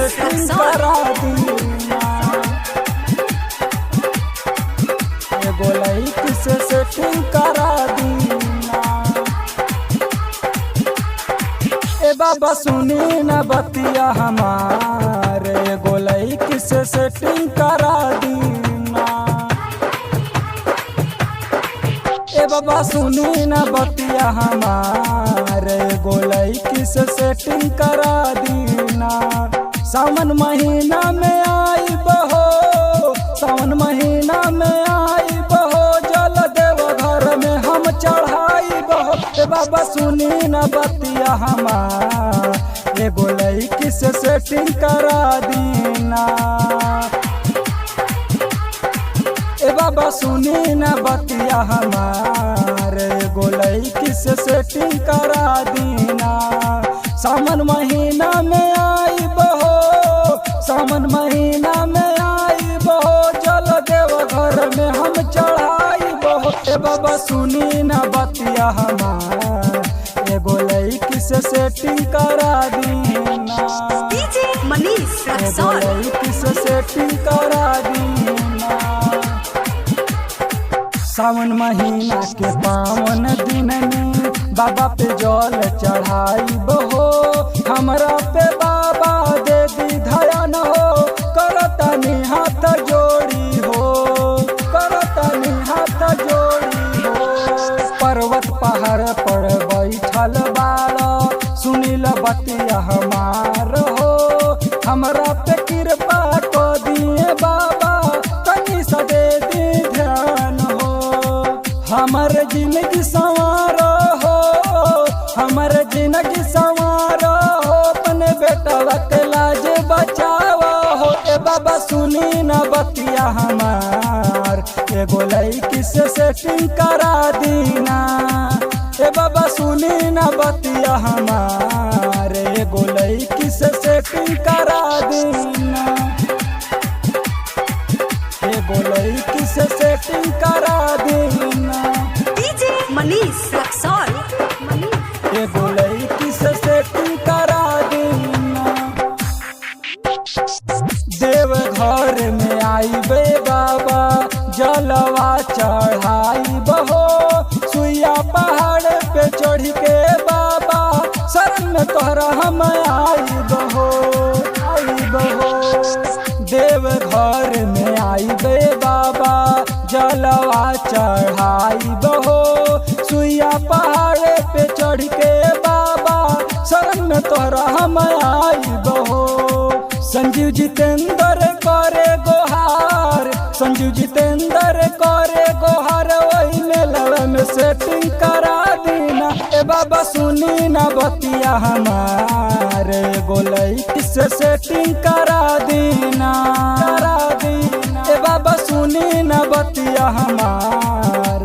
Setting करा दीना, एगो लड़की से सेटिंग करा दीना। ए बाबा सुनी न बतिया हमारे, एगो लड़की से सेटिंग करा दीना। ए बाबा सुनी न बतिया हमारे, एगो लड़की से सेटिंग करा दीना। सावन महीना में आई बहो, सावन महीना में आई बहो, जल देव घर में हम चढ़ाई बहो। ए बाबा सुनी न बतिया हमार, एगो लड़की से सेटिंग करा दीना। ए बाबा सुनी न बतिया हमार, एगो लड़की से सेटिंग करा दीना। सावन महीना में आई बहो, सावन महीना में आई बहो, जल देव घर में हम चढ़ाई बहो। ए बाबा सुनी न बतिया हमार, एगो लड़की से सेटिंग करा दीना। डीजे मनीष एगो रक्सौल। लड़की से सेटिंग करा दीना। सावन महीना के पावन दिन में बाबा पे जल चढ़ाई बहो, हमरा पे बाबा दे दी ध्यान हो, करतनी हाथ जोड़ी हो, करतनी हाथ जोड़ी हो। पर्वत पहाड़ पर बैठल बाड़ा, सुनिल बतिया हमार हो, हमरा पे कृपा को दिए बाबा, तनी सा दे दी ध्यान हो। हमर जिंदगी संवार हो, हमर जिंदगी संवार हो, अपने बेटा के लाज बचावा हो। ए बाबा सुनी न बतिया हमार, एगो लड़की से सेटिंग करा दीना। ए बाबा सुनी न बतिया हमार, एगो लड़की से सेटिंग करा दीना, एगो लड़की से सेटिंग करा दीना। डीजे मनीष रक्सौल। एगो लड़की से सेटिंग करा दीना। देव घर में आई बे बाबा, जलवा चढ़ाई बहो, सुइया पहाड़ पे चढ़ के बाबा, शरण में तोहरा हम आई बहो, आई बहो। देव घर में आई बे बाबा, जलवा चढ़ाई बहो, सुइया पहाड़ पे चढ़ के बाबा, शरण में तोहरा हम आई बहो। संजीव जितेंद्र करे गोहार, संजीव जितेंद्र करे गोहार, वही मेलवा में सेटिंग करा दीना। ए बाबा सुनी न बतिया हमार, एगो लड़की से सेटिंग करा दीना, करा दीना। ए बाबा सुनी न बतिया हमार,